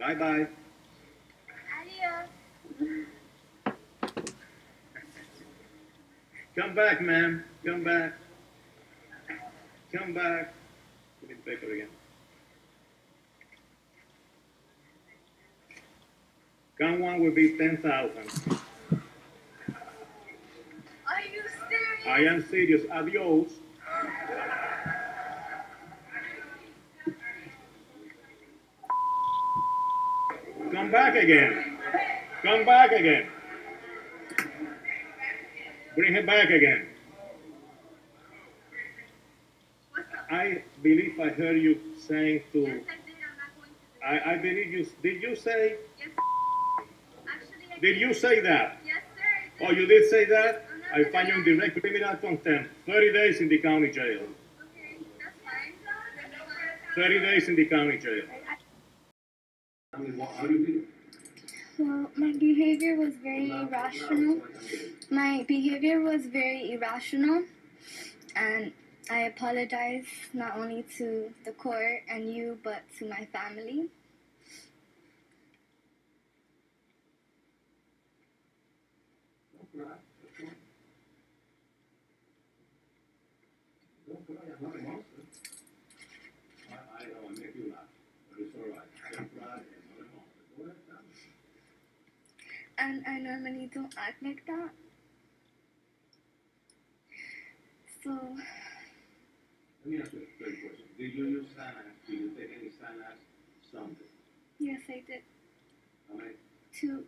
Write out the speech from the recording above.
Bye-bye. Adios. Come back, ma'am. Come back. Come back. Give me the paper again. Count one will be 10,000. Are you serious? I am serious. Adios. Come back again. Come back again. Bring him back again. What's up? I believe I heard you saying Yes, to. I did. I'm not going to do I believe you. Did you say? Yes. Actually, I Did you say that? Yes, sir. I Oh, did. you did say that? I'm not I gonna find you in lie. direct criminal contempt. 30 days in the county jail. Okay, that's fine. That's fine. 30 days in the county jail. Well, my behavior was very irrational. My behavior was very irrational, and I apologize not only to the court and you, but to my family. I know I make you laugh, but it's all right. Don't cry. And I normally don't act like that. So, Let me ask you a straight question. Did you use Xanax? Did you take any Xanax? Something. yes, I did. How many? 2.